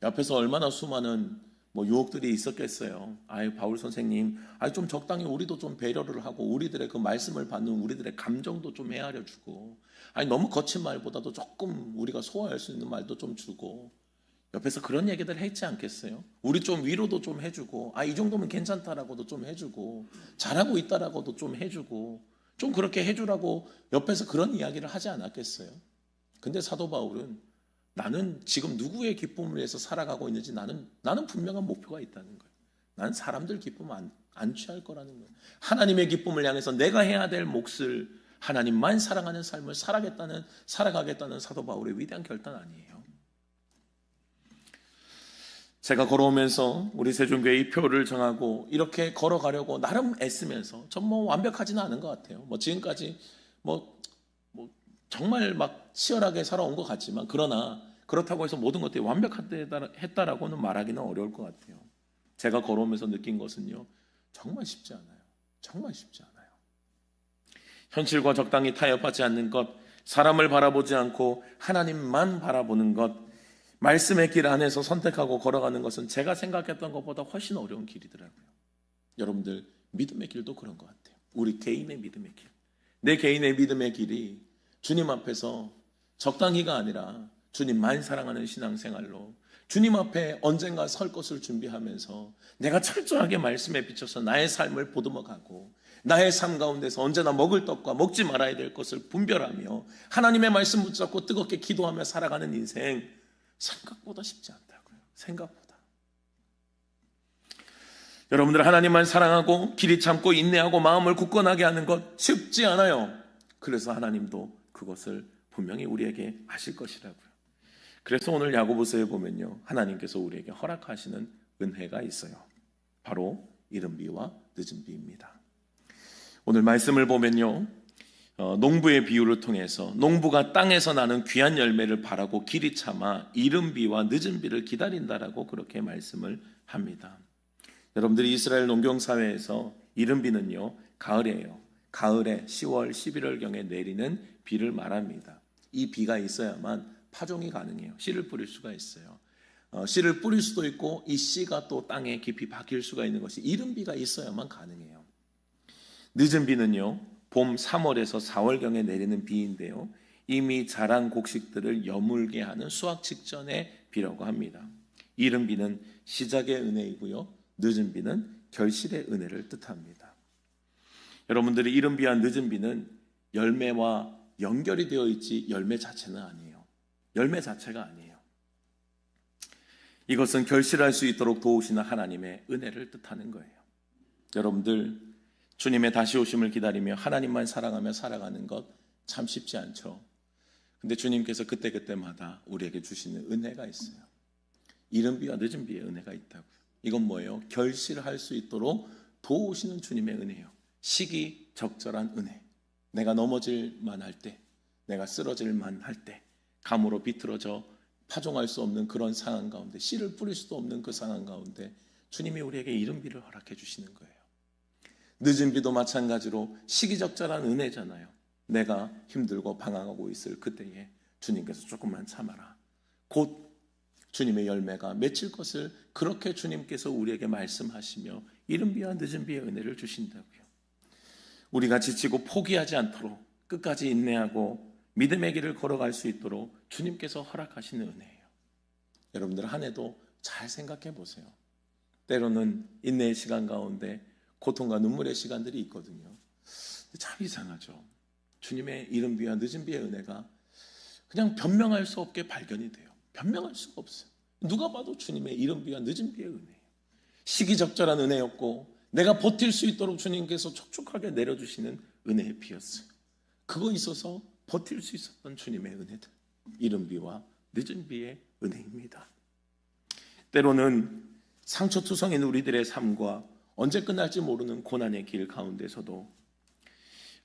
옆에서 얼마나 수많은 유혹들이 있었겠어요. 아유, 바울 선생님, 좀 적당히 우리도 좀 배려를 하고 우리들의 그 말씀을 받는 우리들의 감정도 좀 헤아려 주고, 너무 거친 말보다도 조금 우리가 소화할 수 있는 말도 좀 주고, 옆에서 그런 얘기들 했지 않겠어요? 우리 좀 위로도 좀 해주고, 이 정도면 괜찮다라고도 좀 해주고, 잘하고 있다라고도 좀 해주고, 좀 그렇게 해주라고 옆에서 그런 이야기를 하지 않았겠어요? 근데 사도 바울은 나는 지금 누구의 기쁨을 위해서 살아가고 있는지 나는 분명한 목표가 있다는 거예요. 나는 사람들 기쁨 안 취할 거라는 거예요. 하나님의 기쁨을 향해서 내가 해야 될 몫을 하나님만 사랑하는 삶을 살아가겠다는 사도 바울의 위대한 결단 아니에요. 제가 걸어오면서 우리 세종교회 표를 정하고 이렇게 걸어가려고 나름 애쓰면서 전 완벽하지는 않은 것 같아요. 지금까지 정말 막 치열하게 살아온 것 같지만, 그러나 그렇다고 해서 모든 것들이 완벽했다라고는 말하기는 어려울 것 같아요. 제가 걸어오면서 느낀 것은요, 정말 쉽지 않아요. 정말 쉽지 않아요. 현실과 적당히 타협하지 않는 것, 사람을 바라보지 않고 하나님만 바라보는 것, 말씀의 길 안에서 선택하고 걸어가는 것은 제가 생각했던 것보다 훨씬 어려운 길이더라고요. 여러분들 믿음의 길도 그런 것 같아요. 우리 개인의 믿음의 길, 내 개인의 믿음의 길이 주님 앞에서 적당히가 아니라 주님만 사랑하는 신앙생활로 주님 앞에 언젠가 설 것을 준비하면서 내가 철저하게 말씀에 비춰서 나의 삶을 보듬어가고 나의 삶 가운데서 언제나 먹을 떡과 먹지 말아야 될 것을 분별하며 하나님의 말씀 붙잡고 뜨겁게 기도하며 살아가는 인생, 생각보다 쉽지 않다고요. 생각보다. 여러분들 하나님만 사랑하고 길이 참고 인내하고 마음을 굳건하게 하는 것 쉽지 않아요. 그래서 하나님도 그것을 분명히 우리에게 하실 것이라고요. 그래서 오늘 야고보서에 보면요, 하나님께서 우리에게 허락하시는 은혜가 있어요. 바로 이른 비와 늦은 비입니다. 오늘 말씀을 보면요, 농부의 비유를 통해서 농부가 땅에서 나는 귀한 열매를 바라고 길이 참아 이른 비와 늦은 비를 기다린다라고 그렇게 말씀을 합니다. 여러분들이 이스라엘 농경사회에서 이른 비는요, 가을이에요. 가을에 10월, 11월경에 내리는 비를 말합니다. 이 비가 있어야만 파종이 가능해요. 씨를 뿌릴 수가 있어요. 씨를 뿌릴 수도 있고 이 씨가 또 땅에 깊이 박힐 수가 있는 것이 이른 비가 있어야만 가능해요. 늦은 비는요, 봄 3월에서 4월경에 내리는 비인데요, 이미 자란 곡식들을 여물게 하는 수확 직전의 비라고 합니다. 이른 비는 시작의 은혜이고요, 늦은 비는 결실의 은혜를 뜻합니다. 여러분들이 이른 비와 늦은 비는 열매와 연결이 되어 있지 열매 자체는 아니에요. 열매 자체가 아니에요. 이것은 결실할 수 있도록 도우시는 하나님의 은혜를 뜻하는 거예요. 여러분들 주님의 다시 오심을 기다리며 하나님만 사랑하며 살아가는 것 참 쉽지 않죠. 근데 주님께서 그때그때마다 우리에게 주시는 은혜가 있어요. 이른 비와 늦은 비의 은혜가 있다고요. 이건 뭐예요? 결실할 수 있도록 도우시는 주님의 은혜예요. 시기 적절한 은혜. 내가 넘어질 만할 때, 내가 쓰러질 만할 때, 감으로 비틀어져 파종할 수 없는 그런 상황 가운데, 씨를 뿌릴 수도 없는 그 상황 가운데 주님이 우리에게 이른 비를 허락해 주시는 거예요. 늦은 비도 마찬가지로 시기적절한 은혜잖아요. 내가 힘들고 방황하고 있을 그때에 주님께서 조금만 참아라, 곧 주님의 열매가 맺힐 것을 그렇게 주님께서 우리에게 말씀하시며 이른 비와 늦은 비의 은혜를 주신다고요. 우리가 지치고 포기하지 않도록 끝까지 인내하고 믿음의 길을 걸어갈 수 있도록 주님께서 허락하시는 은혜예요. 여러분들 한 해도 잘 생각해 보세요. 때로는 인내의 시간 가운데 고통과 눈물의 시간들이 있거든요. 참 이상하죠. 주님의 이른 비와 늦은 비의 은혜가 그냥 변명할 수 없게 발견이 돼요. 변명할 수가 없어요. 누가 봐도 주님의 이른 비와 늦은 비의 은혜예요. 시기적절한 은혜였고 내가 버틸 수 있도록 주님께서 촉촉하게 내려주시는 은혜의 비였어요. 그거 있어서 버틸 수 있었던 주님의 은혜들, 이른 비와 늦은 비의 은혜입니다. 때로는 상처투성인 우리들의 삶과 언제 끝날지 모르는 고난의 길 가운데서도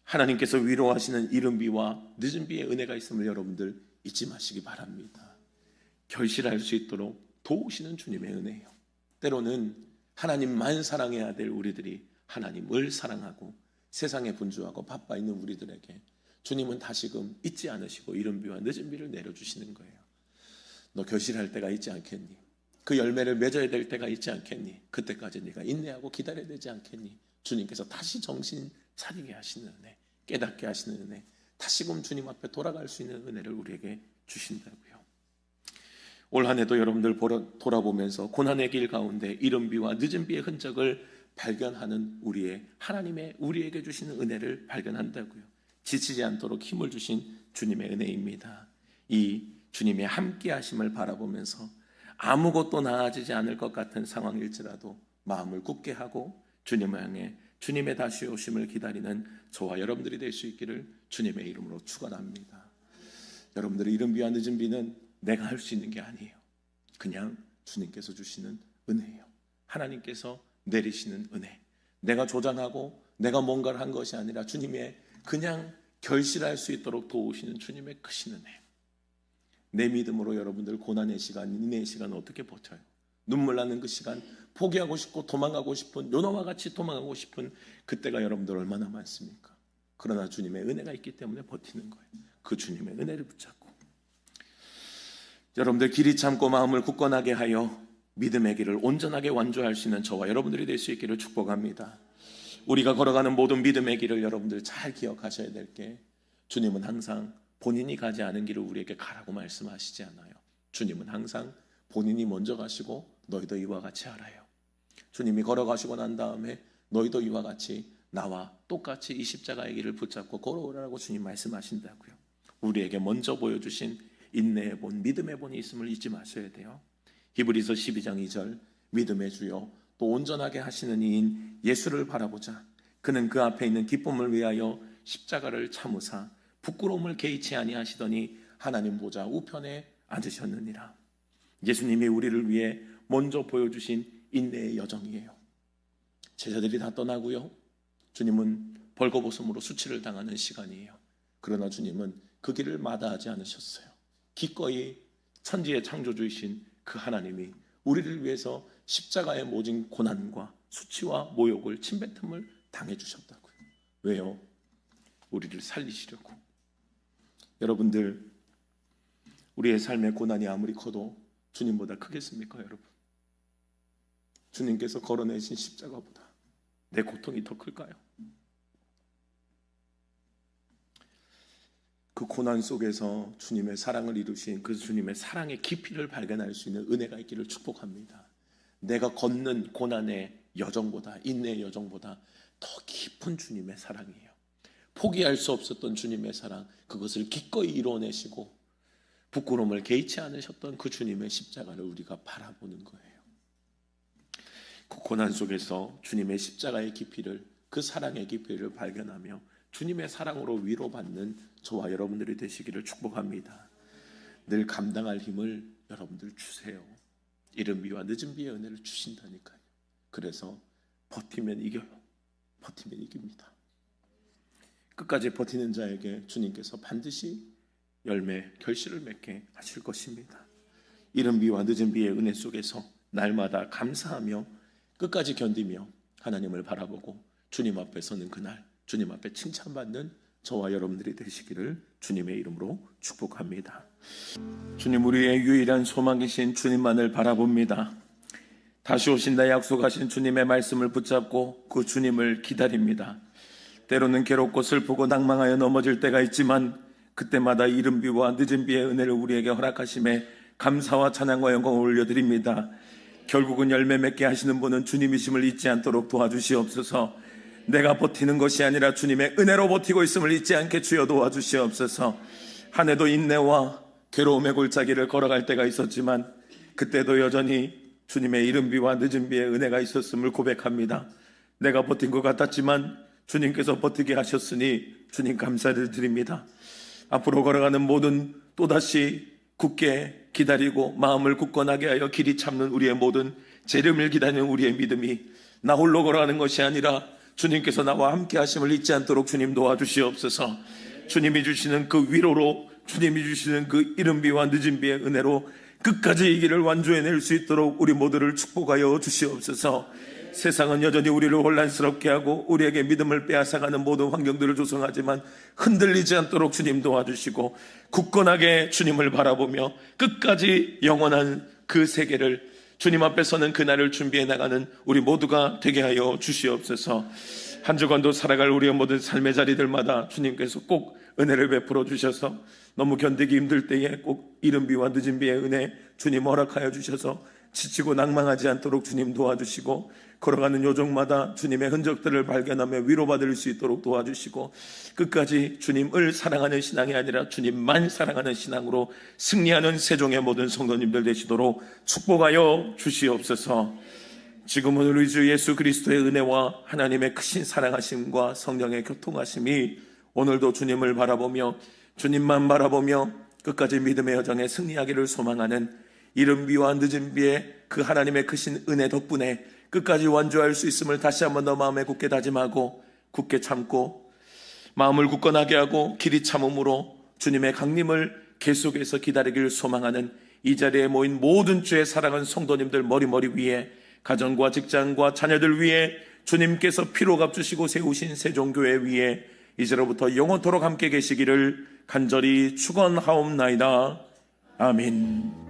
하나님께서 위로하시는 이른 비와 늦은 비의 은혜가 있음을 여러분들 잊지 마시기 바랍니다. 결실할 수 있도록 도우시는 주님의 은혜예요. 때로는 하나님만 사랑해야 될 우리들이 하나님을 사랑하고 세상에 분주하고 바빠 있는 우리들에게 주님은 다시금 잊지 않으시고 이른 비와 늦은 비를 내려주시는 거예요. 너 결실할 때가 있지 않겠니? 그 열매를 맺어야 될 때가 있지 않겠니? 그때까지 네가 인내하고 기다려야 되지 않겠니? 주님께서 다시 정신 차리게 하시는 은혜, 깨닫게 하시는 은혜, 다시금 주님 앞에 돌아갈 수 있는 은혜를 우리에게 주신다고요. 올 한 해도 여러분들 돌아보면서 고난의 길 가운데 이른 비와 늦은 비의 흔적을 발견하는 하나님의 우리에게 주시는 은혜를 발견한다고요. 지치지 않도록 힘을 주신 주님의 은혜입니다. 이 주님의 함께 하심을 바라보면서 아무것도 나아지지 않을 것 같은 상황일지라도 마음을 굳게 하고 주님을 향해 주님의 다시 오심을 기다리는 저와 여러분들이 될 수 있기를 주님의 이름으로 축원합니다. 여러분들의 이른 비와 늦은 비는 내가 할 수 있는 게 아니에요. 그냥 주님께서 주시는 은혜예요. 하나님께서 내리시는 은혜. 내가 조장하고 내가 뭔가를 한 것이 아니라 주님의 그냥 결실할 수 있도록 도우시는 주님의 크신 은혜. 내 믿음으로 여러분들 고난의 시간, 인내의 시간 어떻게 버텨요? 눈물 나는 그 시간, 포기하고 싶고 도망가고 싶은, 요나와 같이 도망가고 싶은 그때가 여러분들 얼마나 많습니까? 그러나 주님의 은혜가 있기 때문에 버티는 거예요. 그 주님의 은혜를 붙잡고 여러분들 길이 참고 마음을 굳건하게 하여 믿음의 길을 온전하게 완주할 수 있는 저와 여러분들이 될 수 있기를 축복합니다. 우리가 걸어가는 모든 믿음의 길을 여러분들 잘 기억하셔야 될 게, 주님은 항상 본인이 가지 않은 길을 우리에게 가라고 말씀하시지 않아요. 주님은 항상 본인이 먼저 가시고 너희도 이와 같이 하라요. 주님이 걸어가시고 난 다음에 너희도 이와 같이 나와 똑같이 이 십자가의 길을 붙잡고 걸어오라고 주님 말씀하신다고요. 우리에게 먼저 보여주신 인내의 본, 믿음의 본이 있음을 잊지 마셔야 돼요. 히브리서 12장 2절, 믿음의 주요 또 온전하게 하시는 이인 예수를 바라보자. 그는 그 앞에 있는 기쁨을 위하여 십자가를 참으사 부끄러움을 개의치 아니하시더니 하나님 보좌 우편에 앉으셨느니라. 예수님이 우리를 위해 먼저 보여주신 인내의 여정이에요. 제자들이 다 떠나고요, 주님은 벌거벗음으로 수치를 당하는 시간이에요. 그러나 주님은 그 길을 마다하지 않으셨어요. 기꺼이 천지의 창조주이신 그 하나님이 우리를 위해서 십자가의 모진 고난과 수치와 모욕을 침뱉음을 당해주셨다고요. 왜요? 우리를 살리시려고. 여러분들, 우리의 삶의 고난이 아무리 커도 주님보다 크겠습니까, 여러분? 주님께서 걸어내신 십자가보다 내 고통이 더 클까요? 그 고난 속에서 주님의 사랑을 이루신 그 주님의 사랑의 깊이를 발견할 수 있는 은혜가 있기를 축복합니다. 내가 걷는 고난의 여정보다, 인내의 여정보다 더 깊은 주님의 사랑이에요. 포기할 수 없었던 주님의 사랑, 그것을 기꺼이 이루어내시고 부끄러움을 개의치 않으셨던 그 주님의 십자가를 우리가 바라보는 거예요. 그 고난 속에서 주님의 십자가의 깊이를, 그 사랑의 깊이를 발견하며 주님의 사랑으로 위로받는 저와 여러분들이 되시기를 축복합니다. 늘 감당할 힘을 여러분들 주세요. 이른 비와 늦은 비의 은혜를 주신다니까요. 그래서 버티면 이겨요. 버티면 이깁니다. 끝까지 버티는 자에게 주님께서 반드시 열매, 결실을 맺게 하실 것입니다. 이른 비와 늦은 비의 은혜 속에서 날마다 감사하며 끝까지 견디며 하나님을 바라보고 주님 앞에 서는 그날, 주님 앞에 칭찬받는 저와 여러분들이 되시기를 주님의 이름으로 축복합니다. 주님, 우리의 유일한 소망이신 주님만을 바라봅니다. 다시 오신다 약속하신 주님의 말씀을 붙잡고 그 주님을 기다립니다. 때로는 괴롭고 슬프고 낭망하여 넘어질 때가 있지만 그때마다 이른 비와 늦은 비의 은혜를 우리에게 허락하심에 감사와 찬양과 영광을 올려드립니다. 결국은 열매 맺게 하시는 분은 주님이심을 잊지 않도록 도와주시옵소서. 내가 버티는 것이 아니라 주님의 은혜로 버티고 있음을 잊지 않게 주여 도와주시옵소서. 한 해도 인내와 괴로움의 골짜기를 걸어갈 때가 있었지만 그때도 여전히 주님의 이른 비와 늦은 비의 은혜가 있었음을 고백합니다. 내가 버틴 것 같았지만 주님께서 버티게 하셨으니 주님 감사를 드립니다. 앞으로 걸어가는 모든 또다시 굳게 기다리고 마음을 굳건하게 하여 길이 참는 우리의 모든 재림을 기다리는 우리의 믿음이 나 홀로 걸어가는 것이 아니라 주님께서 나와 함께 하심을 잊지 않도록 주님 도와주시옵소서. 주님이 주시는 그 위로로, 주님이 주시는 그 이른 비와 늦은 비의 은혜로 끝까지 이 길을 완주해낼 수 있도록 우리 모두를 축복하여 주시옵소서. 세상은 여전히 우리를 혼란스럽게 하고 우리에게 믿음을 빼앗아가는 모든 환경들을 조성하지만 흔들리지 않도록 주님 도와주시고 굳건하게 주님을 바라보며 끝까지 영원한 그 세계를 주님 앞에 서는 그날을 준비해 나가는 우리 모두가 되게 하여 주시옵소서. 한 주간도 살아갈 우리의 모든 삶의 자리들마다 주님께서 꼭 은혜를 베풀어 주셔서 너무 견디기 힘들 때에 꼭 이른 비와 늦은 비의 은혜 주님 허락하여 주셔서 지치고 낭망하지 않도록 주님 도와주시고 걸어가는 요정마다 주님의 흔적들을 발견하며 위로받을 수 있도록 도와주시고 끝까지 주님을 사랑하는 신앙이 아니라 주님만 사랑하는 신앙으로 승리하는 세종의 모든 성도님들 되시도록 축복하여 주시옵소서. 지금은 우리 주 예수 그리스도의 은혜와 하나님의 크신 사랑하심과 성령의 교통하심이 오늘도 주님을 바라보며 주님만 바라보며 끝까지 믿음의 여정에 승리하기를 소망하는 이른 비와 늦은 비의 그 하나님의 크신 은혜 덕분에 끝까지 완주할 수 있음을 다시 한번 더 마음에 굳게 다짐하고 굳게 참고 마음을 굳건하게 하고 길이 참음으로 주님의 강림을 계속해서 기다리기를 소망하는 이 자리에 모인 모든 주의 사랑하는 성도님들 머리 위에 가정과 직장과 자녀들 위에 주님께서 피로 값주시고 세우신 세종교회 위에 이제로부터 영원토록 함께 계시기를 간절히 축원하옵나이다. 아멘.